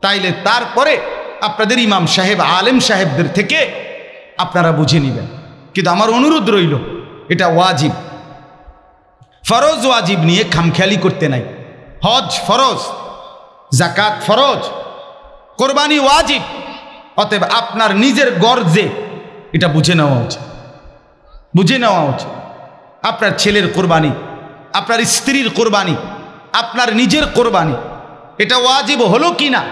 তাইলে তারপরে আপনাদের ইমাম সাহেব আলেম সাহেবদের থেকে আপনারা বুঝে নেবেন। কিন্তু আমার অনুরোধ রইল, এটা ওয়াজিব, ফরজ ওয়াজিব নিয়ে খামখেয়ালি করতে নাই। হজ ফরজ, জাকাত ফরজ, কোরবানি ওয়াজিব। অতএব আপনার নিজের গর্জে এটা বুঝে নেওয়া উচিত, বুঝে নেওয়া উচিত। আপনার ছেলের কোরবানি, আপনার স্ত্রীর কোরবানি, আপনার নিজের কোরবানি, এটা ওয়াজিব হলো কি না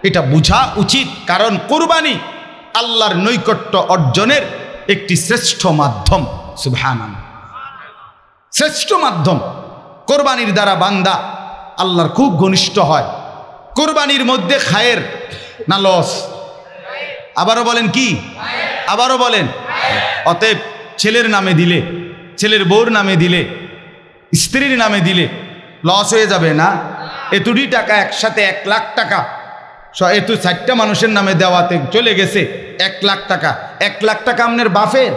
এটা বুঝা উচিত। কারণ কোরবানি আল্লাহর নৈকট্য অর্জনের একটি শ্রেষ্ঠ মাধ্যম। সুবহানাল্লাহ, শ্রেষ্ঠ মাধ্যম। কোরবানির দ্বারা বান্দা আল্লাহর খুব ঘনিষ্ঠ হয়। কোরবানির মধ্যে খায়ের না লস? আবারও বলেন কি? আবারও বলেন। অতএব ছেলের নামে দিলে, ছেলের বউর নামে দিলে, স্ত্রীর নামে দিলে লস হয়ে যাবে না? এতুটি টাকা একসাথে 1 লাখ টাকা, এতু 4টা মানুষের নামে দেওয়াতে চলে গেছে 1 লাখ টাকা। 1 লাখ টাকা আপনার বাপের,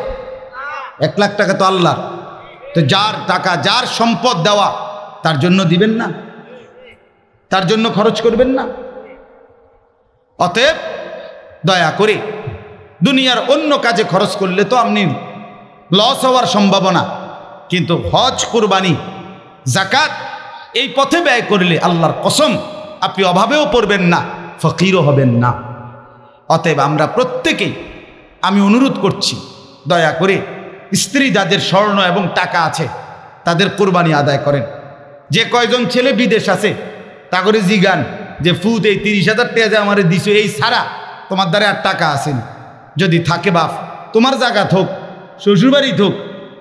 1 লাখ টাকা তো আল্লাহর। তো যার টাকা, যার সম্পদ দেওয়া, তার জন্য দিবেন না? তার জন্য খরচ করবেন না? অতএব দয়া করে দুনিয়ার অন্য কাজে খরচ করলে তো আপনি লস হওয়ার সম্ভাবনা, কিন্তু হজ, কুরবানি, জাকাত এই পথে ব্যয় করলে আল্লাহর কসম আপনি অভাবেও পড়বেন না, ফকিরও হবেন না। অতএব আমরা প্রত্যেকেই, আমি অনুরোধ করছি, দয়া করে স্ত্রী যাদের স্বর্ণ এবং টাকা আছে তাদের কোরবানি আদায় করেন। যে কয়জন ছেলে বিদেশ আছে তা করে জিগান যে ফুত এই 30,000 টাকা আমার দিছো, এই ছাড়া তোমার দ্বারা আর টাকা আসেনি। যদি থাকে বাপ, তোমার জায়গা হোক, শ্বশুরবাড়ি হোক,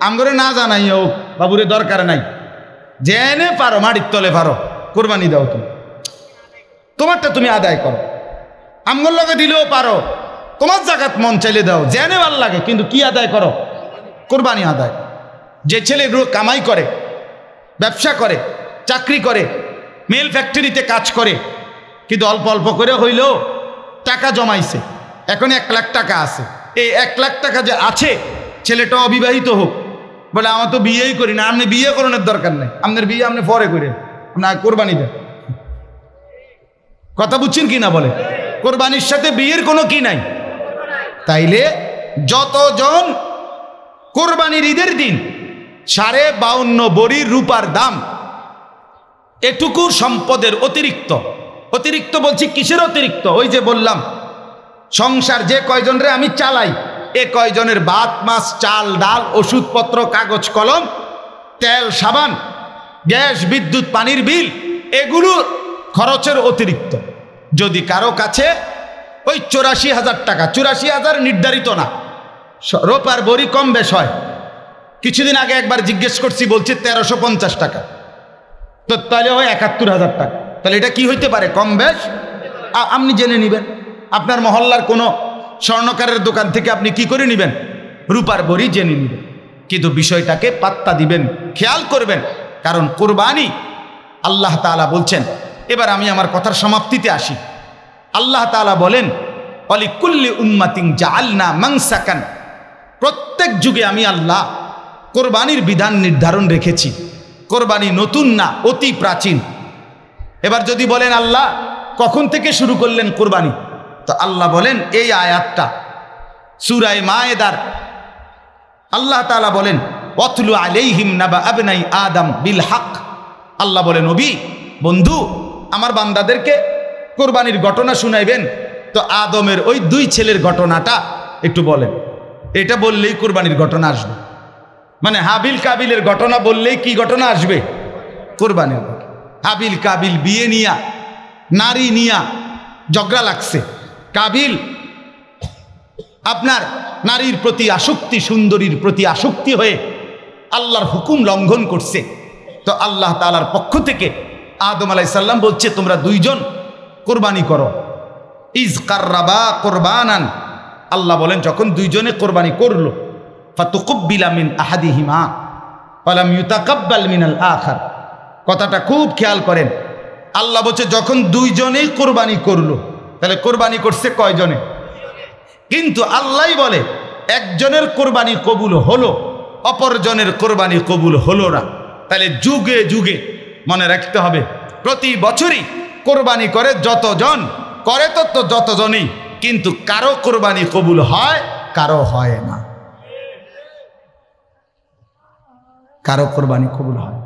আমগরে না জানাই হোক, বাবুরে দরকার নাই, জেনে পারো মাটির তলে পারো, কোরবানি দাও, তুমি তোমারটা তুমি আদায় করো। আমগর লগে দিলেও পারো, তোমার জায়গাত মন চাইলে দাও, জেনে ভাল লাগে, কিন্তু কি আদায় করো? কোরবানি আদায়। যে ছেলে কামাই করে, ব্যবসা করে, চাকরি করে, মিল ফ্যাক্টরিতে কাজ করে, কিন্তু অল্প অল্প করে হইলেও টাকা জমাইছে, এখন 1 লাখ টাকা আছে। এই 1 লাখ টাকা যে আছে, ছেলেটা অবিবাহিত হোক, বলে আমার তো বিয়েই করি না। আপনি বিয়ে করানোর দরকার নেই, আপনার বিয়ে আপনি পরে করে, আপনার কোরবানি দেন। কথা বুঝছেন কি না? বলে কোরবানির সাথে বিয়ের কোনো কি নাই। তাইলে যতজন কোরবানির ঈদের দিন 52.5 বড়ি রূপার দাম, এটুকু সম্পদের অতিরিক্ত, অতিরিক্ত বলছি কিসের অতিরিক্ত? ওই যে বললাম সংসার যে কয়জনরে আমি চালাই, এ কয়জনের ভাত, মাছ, চাল, ডাল, ওষুধপত্র, কাগজ কলম, তেল, সাবান, গ্যাস, বিদ্যুৎ, পানির বিল, এগুলো খরচের অতিরিক্ত। যদি কারো কাছে ওই 84,000 টাকা, 84,000 নির্ধারিত না, রোপার বড়ি কম বেশ হয়। কিছুদিন আগে একবার জিজ্ঞেস করছি, বলছে 1350 টাকা, তো তাহলে হয় 71,000 টাকা। তাহলে এটা কি হইতে পারে? কম বেশ আপনি জেনে নেবেন। আপনার মহল্লার কোনো স্বর্ণকারের দোকান থেকে আপনি কি করে নেবেন? রূপার বড়ি জেনে নেবেন। কিন্তু বিষয়টাকে পাত্তা দিবেন, খেয়াল করবেন, কারণ কোরবানি আল্লাহ তাআলা বলছেন। এবার আমি আমার কথার সমাপ্তিতে আসি। আল্লাহ তাআলা বলেন, অলিকুল্লি উম্মাতিন জাআলনা মানসাকান, প্রত্যেক যুগে আমি আল্লাহ কোরবানির বিধান নির্ধারণ রেখেছি। কোরবানি নতুন না, অতি প্রাচীন। এবার যদি বলেন আল্লাহ কখন থেকে শুরু করলেন কোরবানি, তো আল্লাহ বলেন এই আয়াতটা সূরা মায়েদার আল্লাহ তাআলা বলেন, ওয়াতলু আলাইহিম নাবা আবনাই আদম বিল হক। আল্লাহ বলেন, নবী বন্ধু আমার বান্দাদেরকে কোরবানির ঘটনা শুনাইবেন, তো আদমের ওই 2 ছেলের ঘটনাটা একটু বলেন। এটা বললেই কোরবানির ঘটনা আসবে। মানে হাবিল কাবিলের ঘটনা বললেই কি ঘটনা আসবে? কোরবানির ঘটনা। হাবিল কাবিল বিয়ে নিয়া, নারী নিয়া ঝগড়া লাগছে। কাবিল আপনার নারীর প্রতি আসক্তি, সুন্দরীর প্রতি আসক্তি হয়ে আল্লাহর হুকুম লঙ্ঘন করছে। তো আল্লাহ তাআলার পক্ষ থেকে আদম আলাইহিস সালাম বলছে, তোমরা 2 জন কোরবানি করো। ইজ কাররাবা কোরবানান, আল্লাহ বলেন যখন 2 জনে কোরবানি করলো, ফাতুকুব্বিলা মিন আহাদিহিমা ওয়ালাম ইউতাকাব্বাল মিনাল আখার। কথাটা খুব খেয়াল করেন। আল্লাহ বলছে যখন 2 জনেই কোরবানি করলো, তাহলে কোরবানি করছে কয়জনে? কিন্তু আল্লাহই বলে একজনের কোরবানি কবুল হলো, অপরজনের কোরবানি কবুল হলো না। তাহলে যুগে যুগে মনে রাখতে হবে, প্রতি বছরই কোরবানি করে যতজন, করে তো যতজনই, কিন্তু কারো কোরবানি কবুল হয়, কারো হয় না। কারো কোরবানি কবুল হয়,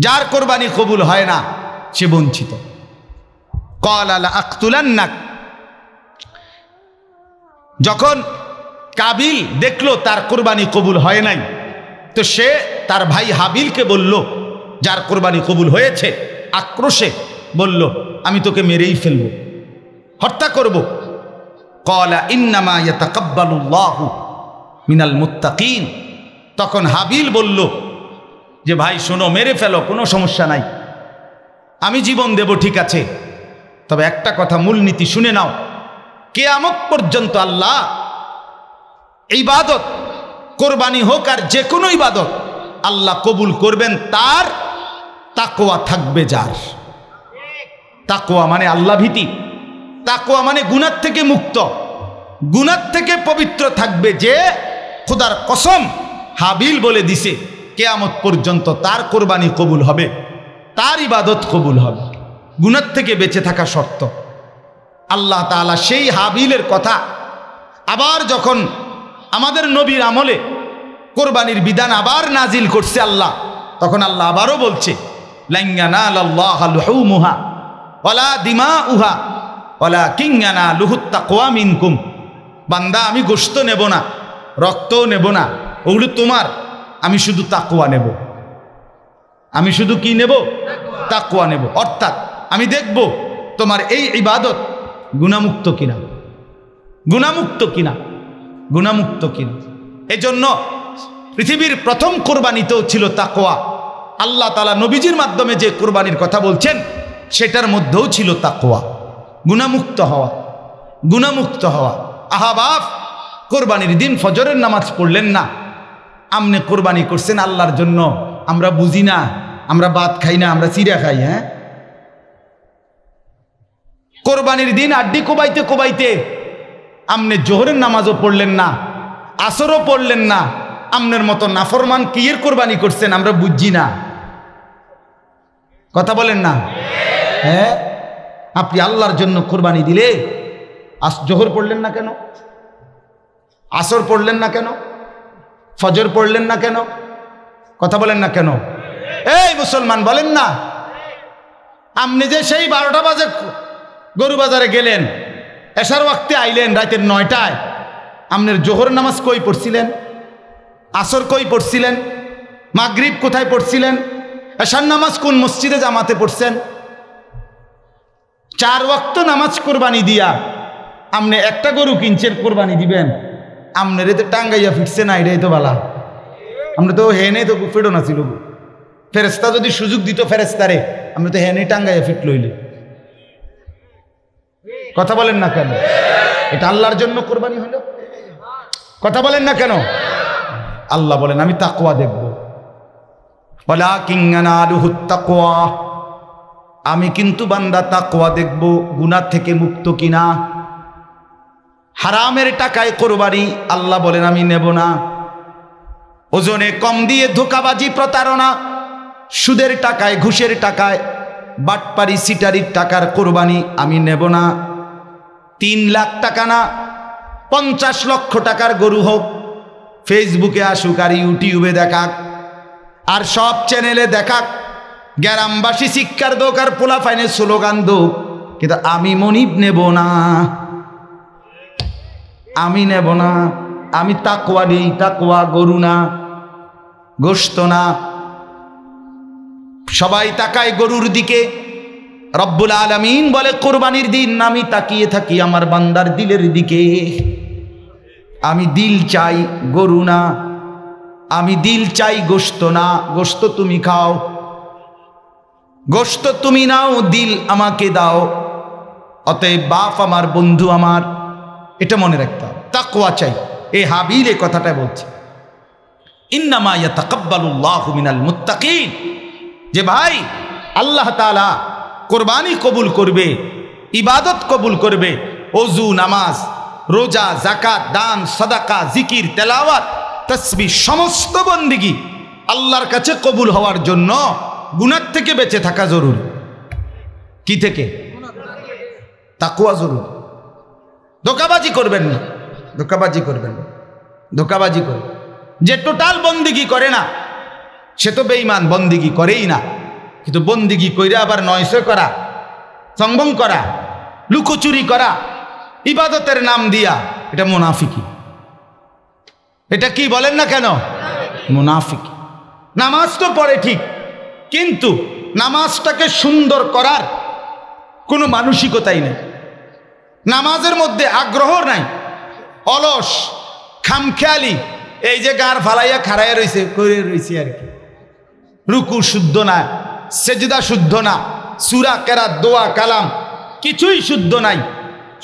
যার কোরবানি কবুল হয় না সে বঞ্চিত। ক্বালা লা আকতুলান্নাক, যখন কাবিল দেখলো তার কোরবানি কবুল হয় নাই, তো সে তার ভাই হাবিলকে বলল, যার কোরবানি কবুল হয়েছে, আক্রোশে বলল, আমি তোকে মেরেই ফেলব, হত্যা করব। ক্বালা ইন্নামা ইয়াতাকাব্বালুল্লাহু মিনাল মুত্তাকিন, তখন হাবিল বলল যে ভাই শোনো, মেরে ফেলো, কোনো সমস্যা নাই, আমি জীবন দেব, ঠিক আছে, তবে একটা কথা মূলনীতি শুনে নাও, কিয়ামত পর্যন্ত আল্লাহ ইবাদত, কোরবানি হোক আর যে কোনো ইবাদত, আল্লাহ কবুল করবেন তার তাকওয়া থাকবে যার। তাকওয়া মানে আল্লাহ ভীতি, তাকওয়া মানে গুনাহ থেকে মুক্ত, গুনাহ থেকে পবিত্র থাকবে যে। খোদার কসম, হাবিল বলে দিছে কিয়ামত পর্যন্ত তার কোরবানি কবুল হবে, তার ইবাদত কবুল হবে, গুনাহ থেকে বেঁচে থাকা শর্ত। আল্লাহ তাআলা সেই হাবিলের কথা আবার যখন আমাদের নবীর আমলে কোরবানির বিধান আবার নাজিল করছে আল্লাহ, তখন আল্লাহ আবারও বলছে, লান ইয়ানালাল্লাহা লুহুমুহা ওয়ালা দিমাউহা ওয়ালাকিন ইয়ানালুহুত তাকওয়া মিনকুম। বান্দা, আমি গোশত নেব না, রক্তও নেব না, ওগুলো তোমার, আমি শুধু তাকওয়া নেব। আমি শুধু কি নেব? তাকওয়া নেব। অর্থাৎ আমি দেখব তোমার এই ইবাদত গুনাহমুক্ত কিনা, গুনাহমুক্ত কিনা, গুনাহমুক্ত কিনা। এজন্য পৃথিবীর প্রথম কোরবানিতেও ছিল তাকওয়া। আল্লাহ তাআলা নবীজির মাধ্যমে যে কোরবানির কথা বলছেন সেটার মধ্যেও ছিল তাকওয়া, গুনাহমুক্ত হওয়া, গুনাহমুক্ত হওয়া। আহা বাপ, কোরবানির দিন ফজরের নামাজ পড়লেন না, আমনে কোরবানি করছেন আল্লাহর জন্য, আমরা বুঝি না, আমরা ভাত খাই না, আমরা চিড়া খাই। হ্যাঁ, কোরবানির দিন আড্ডি কোবাইতে কোবাইতে আমনে জোহরের নামাজও পড়লেন না, আসরও পড়লেন না, আমনের মতো নাফরমান কিয়ের কোরবানি করছেন, আমরা বুঝি না। কথা বলেন না? হ্যাঁ, আপনি আল্লাহর জন্য কোরবানি দিলে জোহর পড়লেন না কেন? আসর পড়লেন না কেন? ফজর পড়লেন না কেন? কথা বলেন না কেন? এই মুসলমান, বলেন না। আপনি যে সেই 12টা বাজে গরু বাজারে গেলেন, এশার ওয়াক্তে আইলেন রাতের 9টায়, আপনার জোহর নামাজ কই পড়ছিলেন? আসর কই পড়ছিলেন? মাগরিব কোথায় পড়ছিলেন? এশার নামাজ কোন মসজিদে জামাতে পড়ছেন? 4 ওয়াক্ত নামাজ কোরবানি দিয়া আপনি একটা গরু কিনছেন, কোরবানি দিবেন, আপনার তো টাঙ্গাইয়া ফিরছে না, এটাই তো বালা। আমরা তো হেনে তো ফেরো না ছিল, ফেরেস্তা যদি সুযোগ দিত ফেরেস্তারে, আমরা তো হেনে টাঙ্গাইয়া ফিট লইলে। কথা বলেন না কেন? এটা আল্লাহর জন্য কোরবানি হলো? কথা বলেন না কেন? আল্লাহ বলেন আমি তাকওয়া দেখব, ওয়ালাকিন ইয়ানালুহুত তাকওয়া, আমি কিন্তু বান্দা তাকওয়া দেখব, গুনাহ থেকে মুক্ত কিনা। হারামের টাকায় কোরবানি আল্লাহ বলেন আমি নেব না। ওজনে কম দিয়ে ধোঁকাবাজি, প্রতারণা, সুদের টাকায়, ঘুষের টাকায়, বাটপারি, সিটারির টাকার কোরবানি আমি নেব না। 3 লাখ টাকা না, 50 লক্ষ টাকার গরু হোক, ফেসবুকে আসুক আর ইউটিউবে দেখাক আর সব চ্যানেলে দেখাক, গ্রামবাসী শিক্ষার দোক আর পোলা ফাইনের স্লোগান দোক, কিন্তু আমি মনিব নেব না, আমি নেব না। আমি তাকওয়া নেই, তাকওয়া গরু না, গোশত না। সবাই তাকায় গরুর দিকে, রব্বুল আলামিন বলে কোরবানির দিন আমি তাকিয়ে থাকি আমার বান্দার দিলের দিকে। আমি দিল চাই, গরু না। আমি দিল চাই, গোশত না। গোশত তুমি খাও, গোশত তুমি নাও, দিল আমাকে দাও। অতএব বাপ আমার, বন্ধু আমার, এটা মনে রাখতে হবে, তাকওয়া চাই। এই হাবিল এই কথাটা বলছে, ইন্নামা ইয়াতাকাব্বালুল্লাহু মিনাল মুত্তাকিন, যে ভাই আল্লাহ তাআলা কোরবানি কবুল করবে, ইবাদত কবুল করবে, ওযু, নামাজ, রোজা, যাকাত, দান, সাদাকা, জিকির, তেলাওয়াত, তাসবিহ, সমস্ত বন্দেগী আল্লাহর কাছে কবুল হওয়ার জন্য গুনাহ থেকে বেঁচে থাকা জরুরি। কি থেকে? তাকওয়া জরুরি। ধোঁকাবাজি করবেন না, ধোঁকাবাজি করবেন না, ধোঁকাবাজি করবেন। যে টোটাল বন্দিগি করে না সে তো বেঈমান, বন্দিগি করেই না। কিন্তু বন্দিগি কইরা আবার নয়সে করা, সংবং করা, লুকোচুরি করা, ইবাদতের নাম দিয়া, এটা মুনাফিকি। এটা কি বলেন না কেন? মুনাফিকি। নামাজ তো পড়ে ঠিক, কিন্তু নামাজটাকে সুন্দর করার কোনো মানসিকতাই নেই। নামাজের মধ্যে আগ্রহ নাই, অলস, খামখেয়ালি, এই যে গাড় ফালাইয়া খাড়াইয়া রয়েছে, করে রয়েছে আর কি। রুকু শুদ্ধ না, সেজদা শুদ্ধ না, সূরা কেরাত, দোয়া, কালাম কিছুই শুদ্ধ নাই,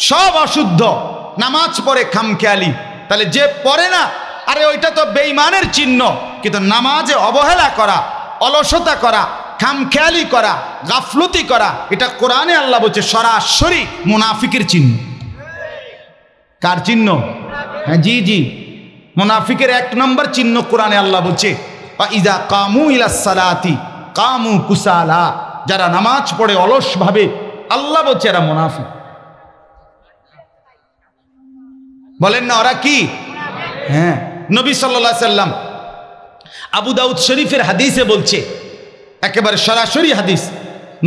সব অশুদ্ধ। নামাজ পড়ে খামখেয়ালি। তাহলে যে পড়ে না, আরে ওইটা তো বেঈমানের চিহ্ন। কিন্তু নামাজে অবহেলা করা, অলসতা করা, খামখেয়ালি করা, গাফলতি করা, এটা কোরআনে আল্লাহ বলছে সরাসরি মুনাফিকের চিহ্ন। কার চিহ্ন? হ্যাঁ, জি জি, মুনাফিকের 1 নম্বর চিহ্ন কোরআনে আল্লাহ বলছে ইযা কামু ইলাস সালাতি কামু কুসালা। যারা নামাজ পড়ে অলস ভাবে, আল্লাহ বলছে এরা মুনাফিক। বলেন না ওরা কি? হ্যাঁ, নবী সাল্লাল্লাহু আলাইহি সাল্লাম আবু দাউদ শরীফের হাদিসে বলছে, একেবারে সরাসরি হাদিস,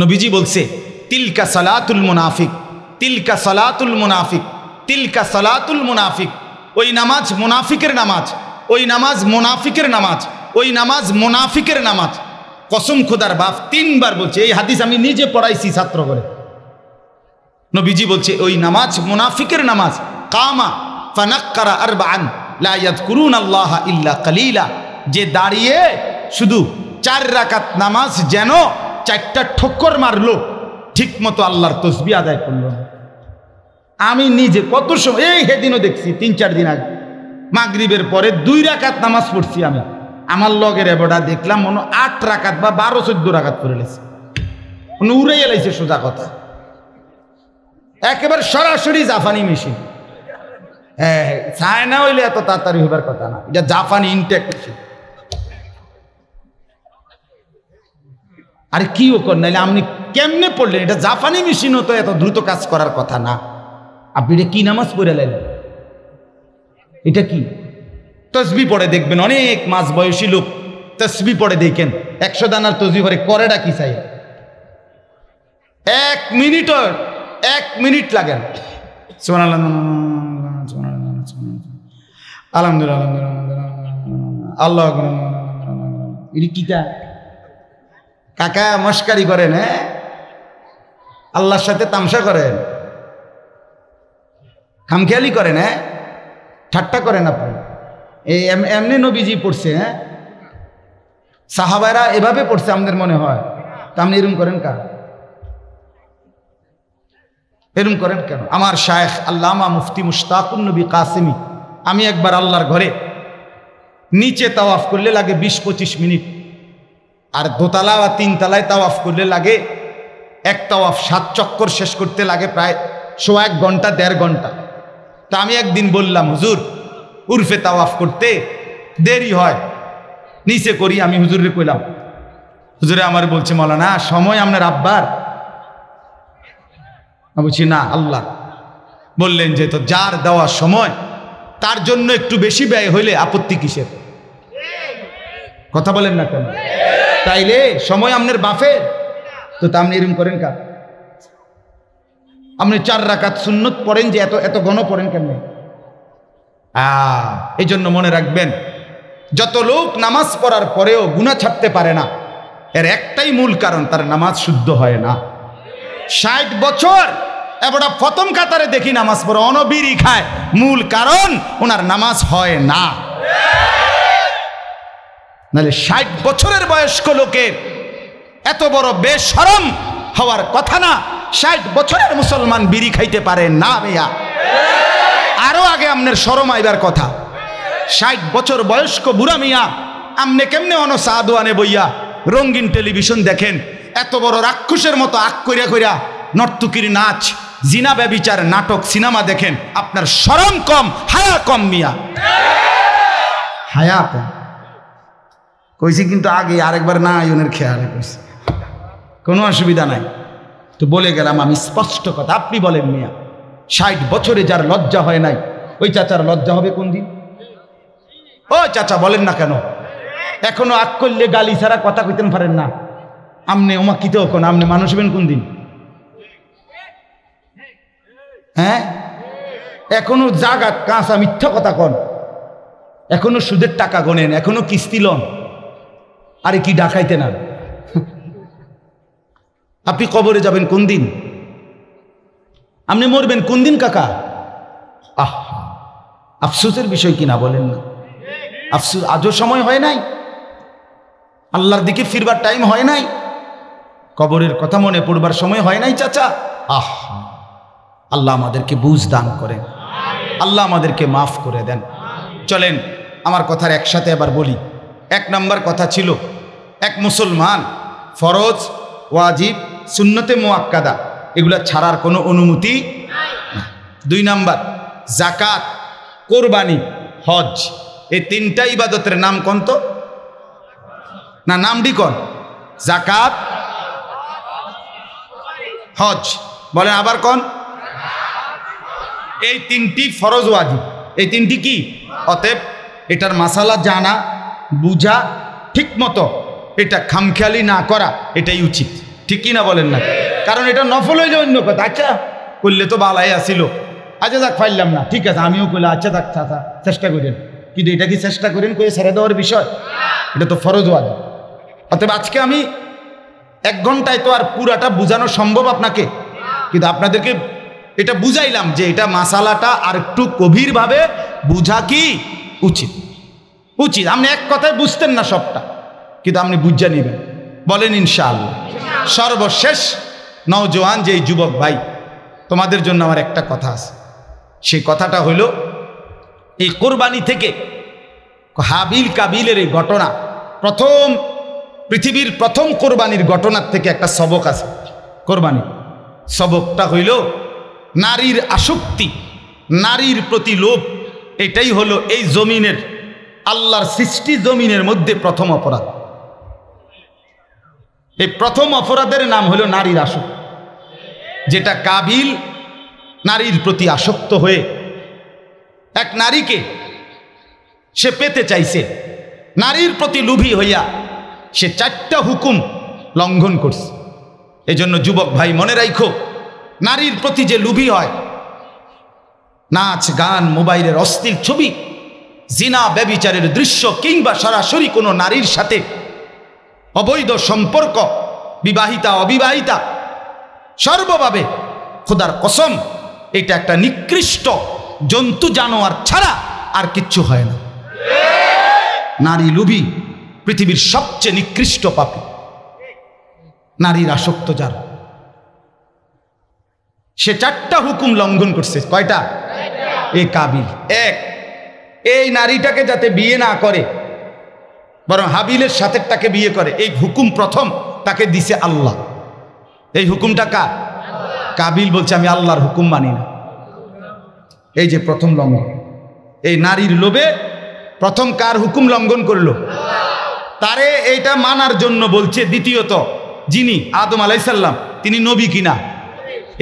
নবীজি বলছে তিলকা সালাতুল মুনাফিক, তিলকা সালাতুল মুনাফিক, তিলকা সালাতুল মুনাফিক। ওই নামাজ মুনাফিকের নামাজ, ওই নামাজ মুনাফিকের নামাজ, ওই নামাজ মুনাফিকের নামাজ। কসম খোদার বাপ 3 বার বলছে। এই হাদিস আমি নিজে পড়াইছি ছাত্র করে। নবীজি বলছে ওই নামাজ মুনাফিকের নামাজ। কামা ফানাক্কারা আরবাআন লা ইয়াযকুরুনাল্লাহা ইল্লা কালিলা। যে দাঁড়িয়ে শুধু 4 রাকাত নামাজ যেন 4টা ঠোক্কর মারলো, ঠিক মতো আল্লাহর তসবিহ আদায় করলো। আমি নিজে কত সময়, এই সেদিনও দেখছি 3-4 দিন আগে, মাগরিবের পরে 2 রাকাত নামাজ পড়ছি আমি। আমার লগের এবটা দেখলাম মনে 8 রাকাত বা 12-14 রাকাত পড়ে লেছে, মনে উড়ে এলাইছে। সোজা কথা, একেবারে সরাসরি জাপানি মেশিন। হ্যাঁ, চায়না হইলে এত তাড়াতাড়ি হইবার কথা না, এটা জাপানি ইনটেক মেশিন। আরে কি ও কর, নাইলে আপনি কেমনে পড়লেন? এটা জাপানি মেশিনও তো এত দ্রুত কাজ করার কথা না। আপনি এটা কি নামাজ পড়ে লাইলেন? এটা কি? তসবি পড়ে দেখবেন, অনেক মাঝ বয়সী লোক তসবি পড়ে দেখেন 100 দানার তসবি পড়ে, করেটা কি চাই? 1 মিনিট লাগেন। সুবহানাল্লাহ, আলহামদুলিল্লাহ, আল্লাহু আকবার। এটা কিটা? কাকা মস্কারি করেন? হ্যাঁ, আল্লাহর সাথে তামসা করেন, খামখেয়ালি করেন, হ্যাঁ, ঠাট্টা করেন আপনি। এই এমনি নবীজি পড়ছে, হ্যাঁ, সাহাবারা এভাবে পড়ছে আমাদের মনে হয়। তা আপনি এরম করেন কা? এরম করেন কেন? আমার শায়েখ আল্লামা মুফতি মুশতাকুন নবী কাসেমি, আমি একবার আল্লাহর ঘরে নিচে তাওয়াফ করলে লাগে 20-25 মিনিট, আর দোতলা বা 3 তলায় তাওয়াফ করলে লাগে, এক তাওয়াফ 7 চক্কর শেষ করতে লাগে প্রায় 1.5 ঘন্টা 1.5 ঘন্টা। তা আমি একদিন বললাম, হুজুর উরফে তাওয়াফ করতে দেরি হয়, নিচে করি। আমি হুজুরে কইলাম, হুজুরে আমার বলছে মাওলানা সময় আপনার আব্বার। আমি বলছি না, আল্লাহ বললেন যে তো যার দেওয়া সময় তার জন্য একটু বেশি ব্যয় হইলে আপত্তি কিসের? কথা বলেন না কেন? তাইলে সময় আপনার বাফের, তো তা আপনি এরকম করেন কা? আপনি 4 রাকাত সুন্নত পড়েন যে এত এত গণ পড়েন কেন? এই জন্য মনে রাখবেন, যত লোক নামাজ পড়ার পরেও গুনাহ ছাড়তে পারে না, এর একটাই মূল কারণ, তার নামাজ শুদ্ধ হয় না। 60 বছর এবার প্রথম কাতারে দেখি নামাজ পড়ে অনবিরি খায়, মূল কারণ ওনার নামাজ হয় না। নাহলে 60 বছরের বয়স্ক লোকের এত বড় বেশরম হওয়ার কথা না। 60 বছরের মুসলমান বিড়ি খাইতে পারে না ভাইয়া। আরো আগে আপনার শরম আইবার কথা। 60 বছর বয়স্ক বুড়া মিয়া আমনে কেমনে সাদওয়ানে বইয়া রঙিন টেলিভিশন দেখেন, এত বড় রাক্ষসের মতো আক কইরা কইরা নর্তকীর নাচ, জিনা ব্যভিচার নাটক সিনেমা দেখেন, আপনার শরম কম, হায়া কম মিয়া, হায়া কম। কইছি কিন্তু আগে, আরেকবার না আয়নের খেয়ালে কইছি, কোনো অসুবিধা নাই। তো বলে গেলাম আমি স্পষ্ট কথা। আপনি বলেন মিয়া, 60 বছরে যার লজ্জা হয় নাই, ওই চাচার লজ্জা হবে কোন দিন? ও চাচা বলেন না কেন? এখনো আগ করলে গালি ছাড়া কথা কইতেন পারেন না। আমনে ওমাকিতে কোন আমনে মানুষ হবেন কোন দিন? হ্যাঁ, এখনো জাগাত কাঁচা মিথ্যা কথা কন, এখনো সুদের টাকা গোনেন, এখনো কিস্তি লন। আরে কি ডাকাইতে না? আপনি কবরে যাবেন কোন দিন? আপনি মরবেন কোন দিন কাকা? আফসোসের বিষয় কিনা বলেন না? আফসোস আজও সময় হয় নাই, আল্লাহর দিকে ফিরবার টাইম হয় নাই, কবরের কথা মনে পড়বার সময় হয় নাই চাচা। আল্লাহ আমাদেরকে বুঝ দান করেন, আল্লাহ আমাদেরকে মাফ করে দেন। চলেন আমার কথার একসাথে আবার বলি। 1 নম্বর কথা ছিল, এক মুসলমান ফরজ, ওয়াজিব, সুন্নতে মুআক্কাদা এগুলা ছাড়ার কোনো অনুমতি না। 2 নম্বর যাকাত, কোরবানি, হজ, এই 3টা ইবাদতের নাম কোন তো? না নামটি কোন? যাকাত, হজ, বলেন আবার কোন? এই 3টি ফরজ ওয়াজিব, এই 3টি কি? অতএব এটার মাসালা জানা বুঝা, ঠিক মতো এটা খামখেয়ালি না করা এটাই উচিত, ঠিক কি না বলেন না? কারণ এটা নফল হইলে অন্য কথা, আচ্ছা করলে তো বালাই আসিল, আচ্ছা যাক ফাইলাম না, ঠিক আছে আমিও করলে আচ্ছা যাক চাচা চেষ্টা করেন, কিন্তু এটা কি চেষ্টা করেন করে ছেড়ে দেওয়ার বিষয়? এটা তো ফরজ ওয়াজিব। অতএব আজকে আমি 1 ঘন্টায় তো আর পুরাটা বোঝানো সম্ভব আপনাকে, কিন্তু আপনাদেরকে এটা বুঝাইলাম যে এটা মাসালাটা আর একটু গভীরভাবে বুঝা কি উচিত। উচিত আপনি এক কথায় বুঝতেন না সবটা, কিন্তু আপনি বুঝা নেবেন, বলেন ইনশাআল্লাহ। সর্বশেষ নওজোয়ান যে যুবক ভাই, তোমাদের জন্য আমার একটা কথা আছে। সেই কথাটা হইল এই কোরবানি থেকে হাবিল কাবিলের এই ঘটনা, পৃথিবীর প্রথম কোরবানির ঘটনার থেকে একটা সবক আছে। কোরবানি সবকটা হইল নারীর আসক্তি, নারীর প্রতি লোভ। এটাই হলো এই জমিনের, আল্লাহর সৃষ্টি জমিনের মধ্যে প্রথম অপরাধ। এই প্রথম অপরাধের নাম হলো নারীর আসক্তি, যেটা কাবিল নারীর প্রতি আসক্ত হয়ে এক নারীকে সে পেতে চাইছে, নারীর প্রতি লোভী হইয়া সে 4টা হুকুম লঙ্ঘন করছে। এজন্য যুবক ভাই মনে রাখো, নারীর প্রতি যে লোভী হয়, নাচ গান, মোবাইলের অশ্লীল ছবি, জিনা ব্যভিচারের দৃশ্য, কিংবা সরাসরি কোনো নারীর সাথে অবৈধ সম্পর্ক, বিবাহিতা অবিবাহিতা, সর্বভাবে খোদার কসম এটা একটা নিকৃষ্ট জন্তু জানোয়ার ছাড়া আর কিচ্ছু হয় না। নারী লোভী পৃথিবীর সবচেয়ে নিকৃষ্ট পাপী, নারীর আসক্ত যার, সে 4টা হুকুম লঙ্ঘন করছে। কয়টা? এই কাবিল। 1, এই নারীটাকে যাতে বিয়ে না করে, বরং হাবিলের সাথে তাকে বিয়ে করে, এই হুকুম প্রথম তাকে দিছে আল্লাহ। এই হুকুমটা কার? কাবিল বলছে আমি আল্লাহর হুকুম মানি না। এই যে প্রথম লঙ্ঘন, এই নারীর লোভে প্রথম কার হুকুম লঙ্ঘন করলো? তারে এইটা মানার জন্য বলছে। দ্বিতীয়ত, যিনি আদম আলাইহিস সালাম, তিনি নবী কিনা?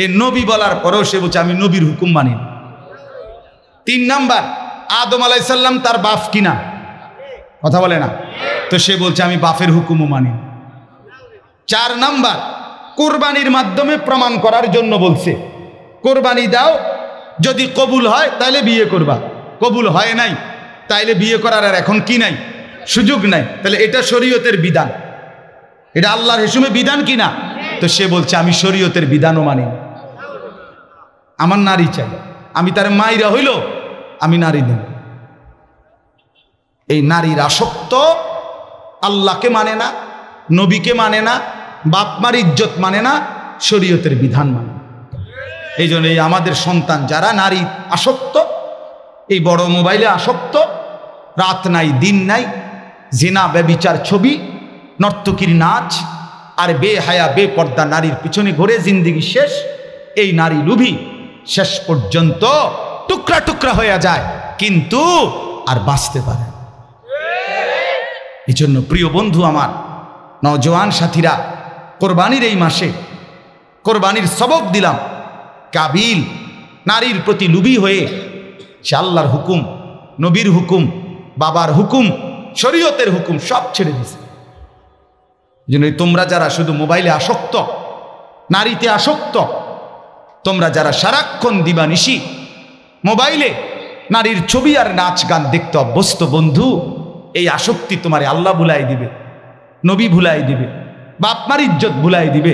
এই নবী বলার পরেও সে বলছে আমি নবীর হুকুম মানি না। 3 নাম্বার, আদম আলাইহিস সালাম তার বাপ কিনা? কথা বলে না, তো সে বলছে আমি বাপের হুকুমও মানি না। 4 নাম্বার, কোরবানির মাধ্যমে প্রমাণ করার জন্য বলছে কোরবানি দাও, যদি কবুল হয় তাহলে বিয়ে করবা, কবুল হয় নাই তাইলে বিয়ে করার আর এখন কি নাই? সুযোগ নাই। তাহলে এটা শরীয়তের বিধান, এটা আল্লাহর হুকুমে বিধান কিনা? তো সে বলছে আমি শরীয়তের বিধানও মানি না, আমার নারী চাই, আমি তার মাইরা হইল আমি নারী দেব। এই নারীর আসক্ত, আল্লাহকে মানে না, নবীকে মানে না, বাপ মার ইজ্জত মানে না, শরীয়তের বিধান মানে। এই জন্য এই আমাদের সন্তান যারা নারী আসক্ত, এই বড় মোবাইলে আসক্ত, রাত নাই দিন নাই, জিনা ব্যভিচার ছবি, নর্তকীর নাচ আর বেহায়া বেপর্দা নারীর পিছনে ঘুরে জিন্দিগি শেষ। এই নারী লোভী শেষ পর্যন্ত টুকরা টুকরা হয়ে যায়, কিন্তু আর বাঁচতে পারে। এই জন্য প্রিয় বন্ধু আমার, নওজোয়ান সাথীরা, কোরবানির এই মাসে কোরবানির সবক দিলাম। কাবিল নারীর প্রতি লোভী হয়ে সে আল্লাহর হুকুম, নবীর হুকুম, বাবার হুকুম, শরীয়তের হুকুম সব ছেড়ে দিয়েছে। এই জন্য তোমরা যারা শুধু মোবাইলে আসক্ত, নারীতে আসক্ত, তোমরা যারা সারাক্ষণ দিবানিশি মোবাইলে নারীর ছবি আর নাচ গান দেখতে অভ্যস্ত বন্ধু, এই আসক্তি তোমারে আল্লাহ ভুলাই দিবে, নবী ভুলাই দিবে, বাপ মার ইজ্জত ভুলাই দিবে,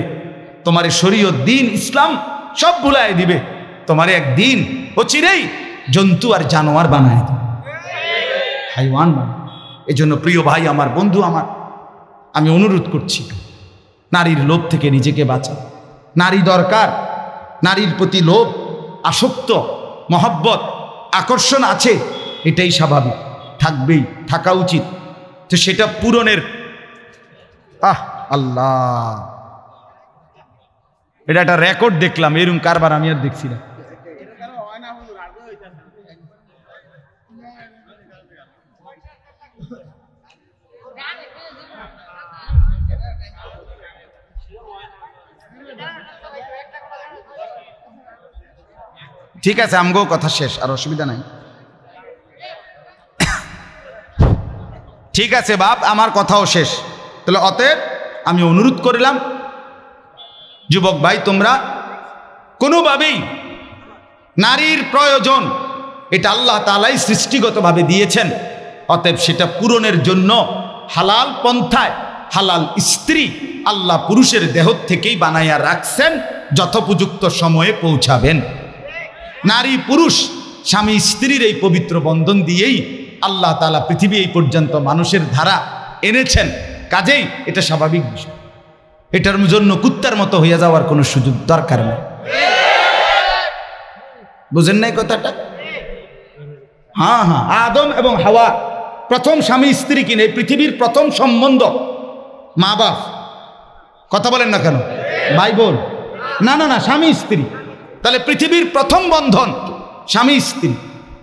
তোমার শরীয়ত, দিন, ইসলাম সব ভুলাই দিবে। তোমার একদিন অচিরেই জন্তু আর জানোয়ার বানায় দিবে, হাইওয়ান বানায়। এই জন্য প্রিয় ভাই আমার, বন্ধু আমার, আমি অনুরোধ করছি, নারীর লোভ থেকে নিজেকে বাঁচা। নারী দরকার, নারীর প্রতি লোভ, আসক্ত, মহব্বত, আকর্ষণ আছে, এটাই স্বাভাবিক, থাকবেই, থাকা উচিত। তো সেটা পূরণের আল্লাহ, এটা একটা রেকর্ড দেখলাম, এরকম কারবার আমি আর দেখছি না। ঠিক আছে, আমগো কথা শেষ, আর অসুবিধা নাই। ঠিক আছে বাপ, আমার কথাও শেষ। তাহলে অতএব আমি অনুরোধ করলাম, যুবক ভাই, তোমরা কোনোভাবেই নারীর প্রয়োজন এটা আল্লাহ তাআলাই সৃষ্টিগতভাবে দিয়েছেন, অতএব সেটা পূরণের জন্য হালাল পন্থায় হালাল স্ত্রী আল্লাহ পুরুষের দেহ থেকেই বানাইয়া রাখছেন, যথোপযুক্ত সময়ে পৌঁছাবেন। নারী পুরুষ স্বামী স্ত্রীর এই পবিত্র বন্ধন দিয়েই আল্লাহ তাআলা পৃথিবী এই পর্যন্ত মানুষের ধারা এনেছেন, কাজেই এটা স্বাভাবিক বিষয়। এটার জন্য কুত্তার মতো হইয়া যাওয়ার কোনো সুযোগ দরকার নেই। বুঝেন নাই কথাটা? হ্যাঁ, আদম এবং হাওয়া প্রথম স্বামী স্ত্রী কিনে, এই পৃথিবীর প্রথম সম্বন্ধ মা বাপ। কথা বলেন না কেন? ভাই বোন? না, স্বামী স্ত্রী। তাহলে পৃথিবীর প্রথম বন্ধন স্বামী স্ত্রী,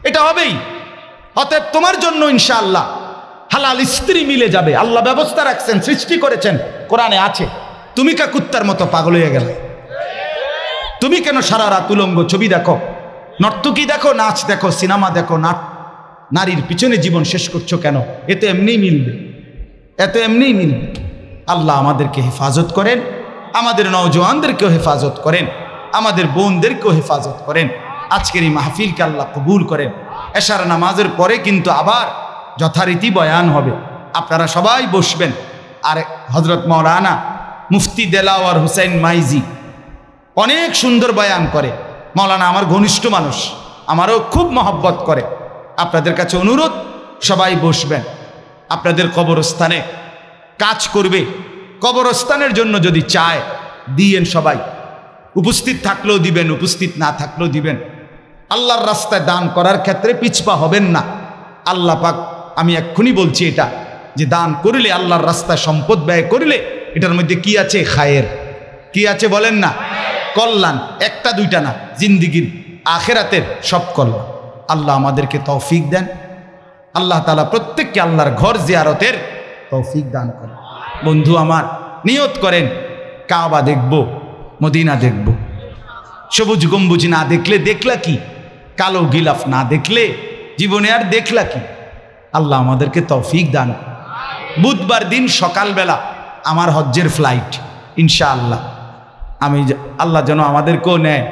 এটা হবেই। অতএব তোমার জন্য ইনশাআল্লাহ হালাল স্ত্রী মিলে যাবে, আল্লাহ ব্যবস্থা রাখছেন, সৃষ্টি করেছেন, কোরআনে আছে। তুমি কা কুত্তার মতো পাগল হয়ে গেলে? তুমি কেন সারা রাত উলঙ্গ ছবি দেখো, নর্তকী দেখো, নাচ দেখো, সিনেমা দেখো, নারীর পিছনে জীবন শেষ করছো কেন? এ তো এমনিই মিলবে, এত এমনিই মিলবে। আল্লাহ আমাদেরকে হেফাজত করেন, আমাদের নওজওয়ানদেরকেও হেফাজত করেন, আমাদের বোনদেরকেও হেফাজত করেন। আজকের এই মাহফিলকে আল্লাহ কবুল করেন। এশার নামাজের পরে কিন্তু আবার যথারীতি বয়ান হবে, আপনারা সবাই বসবেন। আর হযরত মাওলানা মুফতি দেলাওয়ার হোসেন মাইজি অনেক সুন্দর বয়ান করে। মাওলানা আমার ঘনিষ্ঠ মানুষ, আমারও খুব মহব্বত করে। আপনাদের কাছে অনুরোধ, সবাই বসবেন। আপনাদের কবরস্থানে কাজ করবে, কবরস্থানের জন্য যদি চায় দিয়েন, সবাই উপস্থিত থাকলেও দিবেন, উপস্থিত না থাকলেও দিবেন। আল্লাহর রাস্তায় দান করার ক্ষেত্রে পিছপা হবেন না। আল্লাহ পাক, আমি এক্ষুনি বলছি এটা, যে দান করলে, আল্লাহর রাস্তায় সম্পদ ব্যয় করলে, এটার মধ্যে কি আছে? খায়ের। কি আছে বলেন না? কল্যাণ। একটা দুইটা না, জিন্দিগির আখেরাতের সব কল্যাণ। আল্লাহ আমাদেরকে তৌফিক দেন। আল্লাহ তাআলা প্রত্যেককে আল্লাহর ঘর জিয়ারতের তৌফিক দান করেন। বন্ধু আমার, নিয়ত করেন, কাবা দেখব, মদিনা দেখব। সবুজ গম্বুজ না দেখলে দেখলা কি? কালো গিলাফ না দেখলে জীবনে আর দেখলা কি? আল্লাহ আমাদেরকে তৌফিক দান। বুধবার দিন সকালবেলা আমার হজ্জের ফ্লাইট, ইনশাআল্লাহ। আমি আল্লাহ যেন আমাদেরকেও নেয়,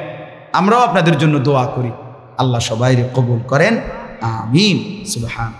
আমরাও আপনাদের জন্য দোয়া করি। আল্লাহ সবাই কবুল করেন, আমিন। সুবহান।